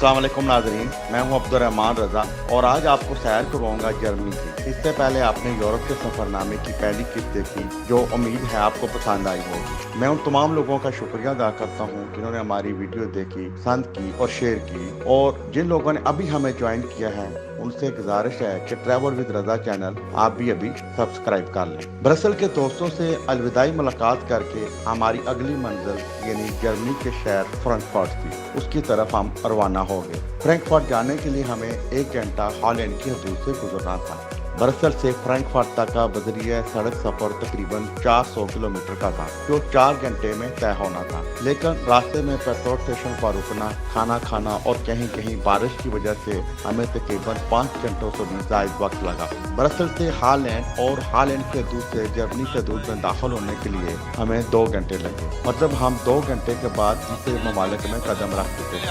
अस्सलाम वालेकुम नाज़रीन, मैं हूं अब्दुर्रहमान रज़ा और आज आपको सैर करवाऊंगा जर्मनी की। इससे पहले आपने यूरोप के सफ़रनामे की पहली किस्त देखी, जो उम्मीद है आपको पसंद आई होगी। मैं उन तमाम लोगों का शुक्रिया अदा करता हूं जिन्होंने हमारी वीडियो देखी, पसंद की और शेयर की, और जिन लोगों ने अभी हमें ज्वाइन किया है उनसे गुजारिश है कि ट्रैवल विद रज़ा चैनल आप भी अभी सब्सक्राइब कर लें। ब्रसल के दोस्तों से अलविदाई मुलाकात करके हमारी अगली मंजिल यानी जर्मनी के शहर फ्रैंकफर्ट थी, उसकी तरफ हम रवाना हो गए। फ्रैंकफर्ट जाने के लिए हमें 1 घंटा हॉलैंड की हदूद से गुजरना था। ब्रसल से फ्रैंकफर्ट तक का बजरिया सड़क सफर तकरीबन 400 किलोमीटर का था, जो 4 घंटे में तय होना था। लेकिन रास्ते में पेट्रोल स्टेशन पर रुकना, खाना खाना और कहीं कहीं बारिश की वजह से हमें तकरीबन 5 घंटों से भी ज्यादा वक्त लगा। ब्रसल से हॉलैंड और हॉलैंड के हदूद से जर्मनी के हदूद में दाखिल होने के लिए हमें 2 घंटे लगे। मतलब हम 2 घंटे के बाद दूसरे ममालिक में कदम रख चुके थे।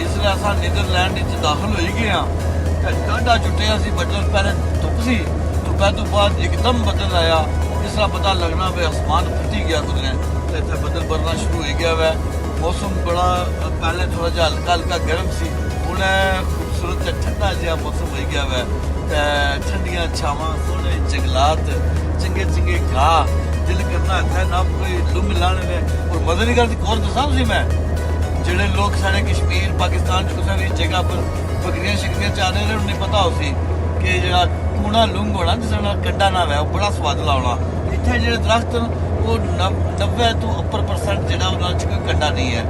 इसलिए असा नीदरलैंड दाखिल हो गए हाँ। ठंडा छुट्टियां सी, बदल पहले धुप सी, धुपा तो बाद एकदम बदल आया। इस तरह पता लगना भी आसमान फटी गया कुदने, इतने बदल बनना शुरू हो गया वै। मौसम बड़ा पहले थोड़ा जहा हल्का हल्का गर्म सी, हूँ खूबसूरत ठंडा जहा मौसम हो गया वै। ठंडियां छावां, सोहने जंगलात, चंगे चंगे घाह, दिल करना है ना कोई लुम लाने ने। और मजे नहीं करती और दसा मैं जेडे लोग साढ़े कश्मीर पाकिस्तान किसी भी जगह पर बकरियां शकरियां चाहने रहे, उन्हें पता हो सी कि जो टूना लुंग होना जिस कंडा ना है बड़ा स्वाद लाना। इतने जो दरख्त वो 90 तो ऊपर % जो कोई कंडा नहीं है।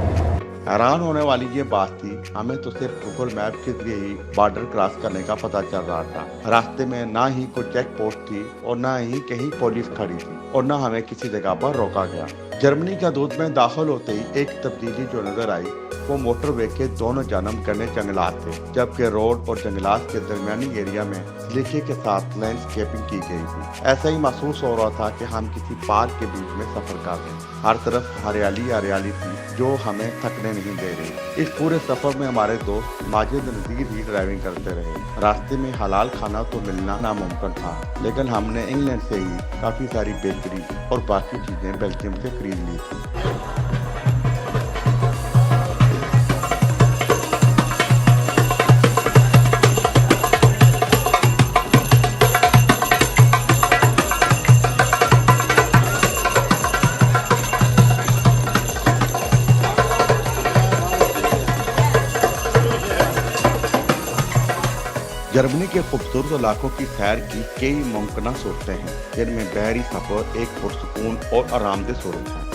हैरान होने वाली ये बात थी, हमें तो सिर्फ गूगल मैप के जरिए ही बॉर्डर क्रॉस करने का पता चल रहा था। रास्ते में ना ही कोई चेक पोस्ट थी और ना ही कहीं पुलिस खड़ी थी और ना हमें किसी जगह पर रोका गया। जर्मनी का हदूद में दाखिल होते ही एक तब्दीली जो नजर आई वो मोटरवे के दोनों जानब घने जंगलात थे, जबकि रोड और जंगलात के दरमियानी एरिया में सलीके के साथ लैंडस्केपिंग की गई थी। ऐसा ही महसूस हो रहा था कि हम किसी पार्क के बीच में सफर कर रहे हैं। हर तरफ हरियाली हरियाली थी जो हमें थकने नहीं दे रही। इस पूरे सफर में हमारे दोस्त माजिद नज़ीर ही ड्राइविंग करते रहे। रास्ते में हलाल खाना तो मिलना नामुमकिन था, लेकिन हमने इंग्लैंड से ही काफ़ी सारी बेकरी और बाकी चीज़ें बेल्जियम से खरीद ली थी। जर्मनी के खूबसूरत इलाकों की सैर की कई मुमकिन सूरतें हैं, जिनमें बहरी सफर एक पुरसकून और आरामदेह सूरत है।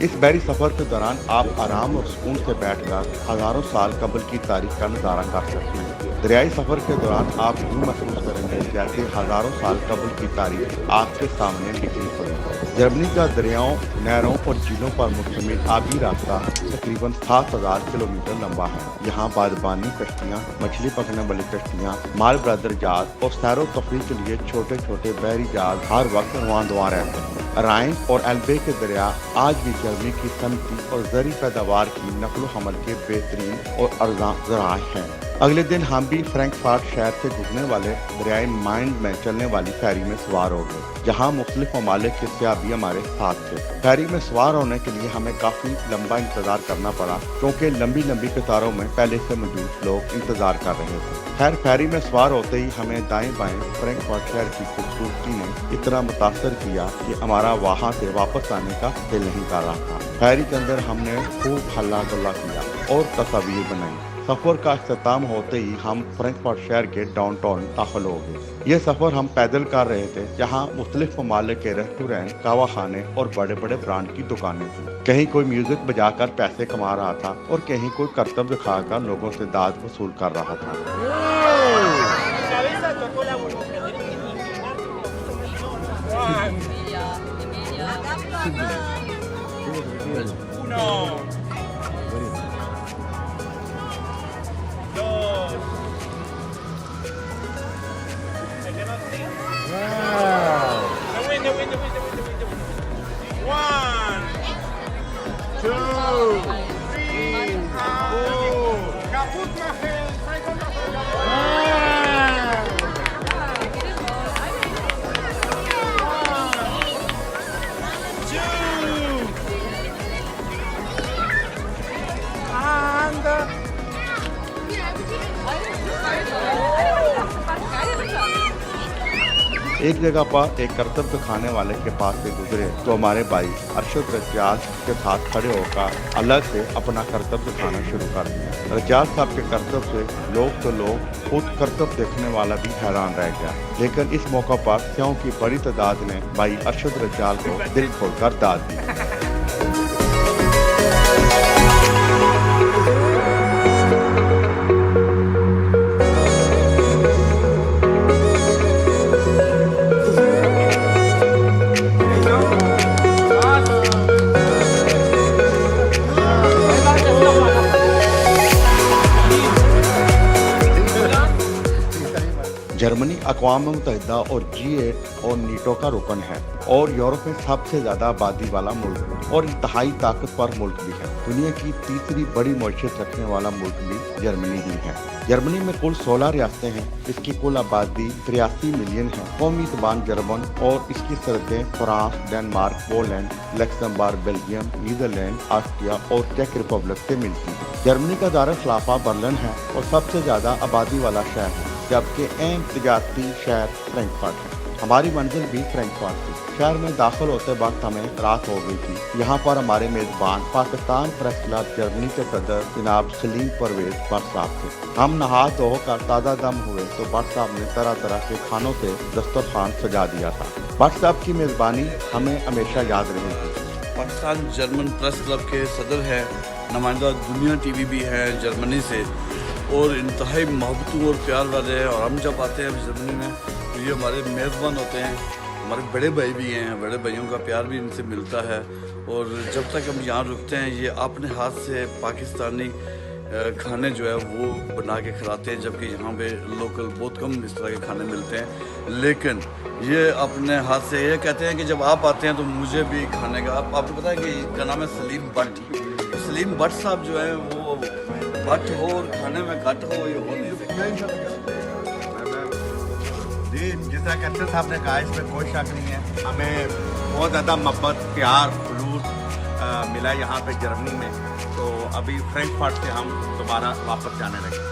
इस बहरी सफर के दौरान आप आराम और सुकून से बैठकर हजारों साल कबल की तारीख का नजारा कर सकते हैं। दरियाई सफर के दौरान आप यूँ महसूस करेंगे जैसे हजारों साल कबल की तारीख आपके सामने निकली पड़ी है। जर्मनी का दरियाओं, नहरों और झीलों पर मुश्तमिल आबी रास्ता तकरीबन 7000 किलोमीटर लंबा है। यहाँ बागबानी कश्तियाँ, मछली पकड़ने वाली कश्तियाँ, माल बरदर जहाज और सैरो तफरीह के लिए छोटे छोटे बहरी जहाज हर वक्त रवां दवा रहते हैं। राइन और एल्बे के दरिया आज भी जर्मनी की सनती और जरी पैदावार की नकलो हमल के बेहतरीन और अर्जा ज़राए हैं। अगले दिन हम भी फ्रैंकफर्ट शहर से गुजरने वाले दरियाई माइन में चलने वाली फेरी में सवार हो गए, जहाँ मुख्तलिफ ममालिक के सयाह भी हमारे साथ थे। फेरी में सवार होने के लिए हमें काफ़ी लंबा इंतजार करना पड़ा, क्योंकि लंबी लंबी कतारों में पहले से मौजूद लोग इंतजार कर रहे थे। खैर, फेरी में सवार होते ही हमें दाएं बाएं फ्रैंकफर्ट शहर की खूबसूरती ने इतना मुतासर किया कि हमारा वहाँ से वापस आने का दिल नहीं कर रहा था। फेरी के अंदर हमने खूब हल्ला गुल्ला किया और तस्वीर बनाई। सफ़र का अख्ताम होते ही हम फ्रैंकफर्ट शहर के डाउनटाउन दाखिल हो गए। ये सफ़र हम पैदल कर रहे थे, जहाँ मुख्तलिफ ममालिक के रेस्टोरेंट, कावाखाने और बड़े बड़े ब्रांड की दुकानें थी। कहीं कोई म्यूजिक बजाकर पैसे कमा रहा था और कहीं कोई करतब दिखाकर लोगों से दाद वसूल कर रहा था। एक जगह पर एक करतब दिखाने वाले के पास से गुजरे तो हमारे भाई अरशद रज्जाल के साथ खड़े होकर अलग से अपना करतब दिखाना शुरू कर दिया। रज्जाल साहब के करतब से लोग खुद करतब देखने वाला भी हैरान रह गया, लेकिन इस मौका पर सियों की बड़ी तादाद ने भाई अरशद रज्जाल को दिल खोलकर दाद दी। जर्मनी अक़वाम मुत्तहिदा और G8 और नीटो का रुकन है और यूरोप में सबसे ज़्यादा आबादी वाला मुल्क और इंतहाई ताकतवर मुल्क भी है। दुनिया की तीसरी बड़ी मईशत रखने वाला मुल्क भी जर्मनी ही है। जर्मनी में कुल 16 रियासतें हैं, इसकी कुल आबादी 83 मिलियन है। कौमी ज़बान जर्मन और इसकी सरहदें France, Denmark, Poland, Luxembourg, Belgium, Netherlands, Austria और चेक रिपब्लिक से मिलती है। जर्मनी का दारुल खिलाफा बर्लिन है और सबसे ज़्यादा आबादी वाला शहर है, जबकि अहम तजारती शहर फ्रैंकफर्ट है। हमारी मंजिल भी फ्रैंकफर्ट थी। शहर में दाखिल होते वक्त हमें रात हो गई थी। यहाँ पर हमारे मेज़बान पाकिस्तान प्रेस क्लब जर्मनी के सदर जनाब सलीम परवेज भट्ट साहब थे। हम नहा धोकर ताज़ा दम हुए तो भट्ट साहब ने तरह तरह के खानों से दस्तरखान सजा दिया था। भट्ट साहब की मेज़बानी हमें हमेशा याद रहेगी। पाकिस्तान जर्मन प्रेस क्लब के सदर है, नुमाइंदा दुनिया टीवी भी है जर्मनी से, और इंतहाई मोहब्बतों और प्यार वाले हैं। और हम जब आते हैं जर्मनी में तो ये हमारे मेज़बान होते हैं, हमारे बड़े भाई भी हैं, बड़े भाइयों का प्यार भी इनसे मिलता है। और जब तक हम यहाँ रुकते हैं ये अपने हाथ से पाकिस्तानी खाने जो है वो बना के खिलाते हैं, जबकि यहाँ पे लोकल बहुत कम इस तरह के खाने मिलते हैं। लेकिन ये अपने हाथ से ये कहते हैं कि जब आप आते हैं तो मुझे भी खाने का। आपको पता है कि इनका नाम है सलीम भट्ट। सलीम भट्ट साहब जो है वो भट्ट हो और खाने में घट हो, ये हो नहीं सकता। जी, जैसा कैप्टन साहब ने कहा, इसमें कोई शक नहीं है। हमें बहुत ज़्यादा मोहब्बत, प्यार, खुलूस मिला यहाँ पे जर्मनी में। तो अभी फ्रैंकफर्ट से हम दोबारा वापस जाने लगे।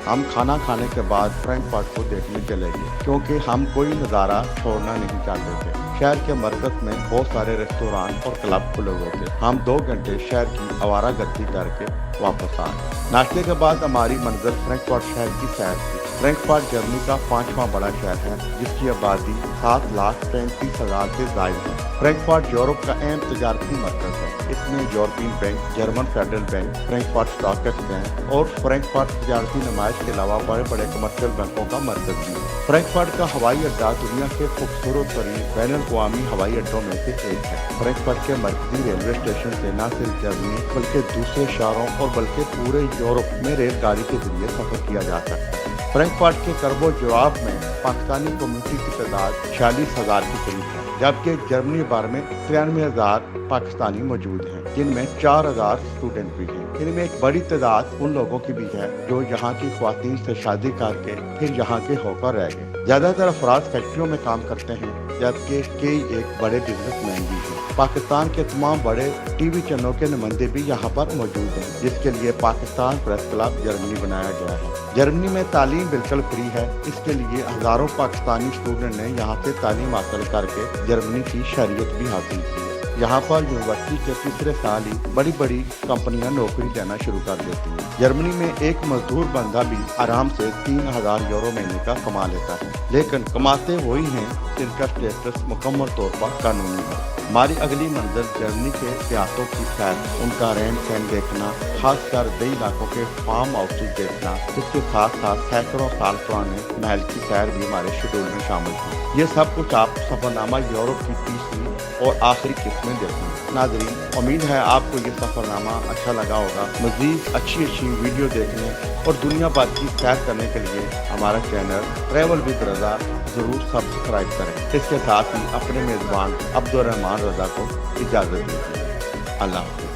हम खाना खाने के बाद फ्रैंकफर्ट को देखने चले गए, क्योंकि हम कोई नज़ारा छोड़ना नहीं चाहते थे। शहर के मरकज में बहुत सारे रेस्टोरेंट और क्लब खुले हुए थे। हम 2 घंटे शहर की आवारागर्दी करके वापस आए। नाश्ते के बाद हमारी मंजिल फ्रैंकफर्ट शहर की सैर थी। फ्रैंकफर्ट जर्मनी का 5वां बड़ा शहर है, जिसकी आबादी 7,35,000 से ज़ायद है। फ्रैंकफर्ट यूरोप का अहम तजारती मरकज है। इसमें European bank, German federal bank, Frankfurt stock exchange और फ्रैंकफर्ट तजारती नुमाइश के अलावा बड़े बड़े कमर्शियल बैंकों का मरकज भी है। फ्रैंकफर्ट का हवाई अड्डा दुनिया के खूबसूरत तरीन बैन अवी हवाई अड्डों में से एक है। फ्रैंकफर्ट के मरकजी रेलवे स्टेशन से न सिर्फ जर्मनी बल्कि दूसरे शहरों और बल्कि पूरे यूरोप में रेलगाड़ी के जरिए सफर किया जा सकता है। फ्रैंकफर्ट के करबो जवाब में पाकिस्तानी कम्युनिटी की तादाद 46,000 के करीब है, जबकि जर्मनी भर में 93,000 पाकिस्तानी मौजूद हैं, जिनमें 4,000 स्टूडेंट भी हैं। इनमें एक बड़ी तादाद उन लोगों की भी है जो यहाँ की ख्वातीन से शादी करके फिर यहाँ के होकर रह गए। ज्यादातर अफराद फैक्ट्रियों में काम करते हैं, जबकि कई एक बड़े बिजनेसमैन भी हैं। पाकिस्तान के तमाम बड़े टीवी चैनलों के नुमाइंदे भी यहाँ पर मौजूद हैं, जिसके लिए पाकिस्तान प्रेस क्लब जर्मनी बनाया गया है। जर्मनी में तालीम बिल्कुल फ्री है। इसके लिए हजारों पाकिस्तानी स्टूडेंट ने यहाँ से तालीम हासिल करके जर्मनी की शरीयत भी हासिल की है। यहाँ पर यूनिवर्सिटी के तीसरे साल ही बड़ी बड़ी कंपनियां नौकरी देना शुरू कर देती हैं। जर्मनी में एक मजदूर बंदा भी आराम से 3,000 यूरो महीने का कमा लेता है, लेकिन कमाते वही हैं जिनका स्टेटस मुकम्मल तौर पर कानूनी है। हमारी अगली मंजिल जर्मनी के इतिहासों की सैर, उनका रहन सहन देखना, खासकर दई इलाकों के फार्म हाउसेज देखना, इसके साथ साथ सैकड़ों साल पुराने महल की सैर भी हमारे शेड्यूल में शामिल थी। ये सब कुछ आप सफरनामा यूरोप की तीसरी और आखिरी किस्त में देखेंगे। नाजरीन, उम्मीद है आपको ये सफरनामा अच्छा लगा होगा। मज़ीद अच्छी वीडियो देखने और दुनिया भर की सैर करने के लिए हमारा चैनल ट्रैवल विद रज़ा ज़रूर सब्सक्राइब करें। इसके साथ ही अपने मेज़बान अब्दुल रहमान रज़ा को इजाज़त दीजिए। अल्लाह हाफ़िज़।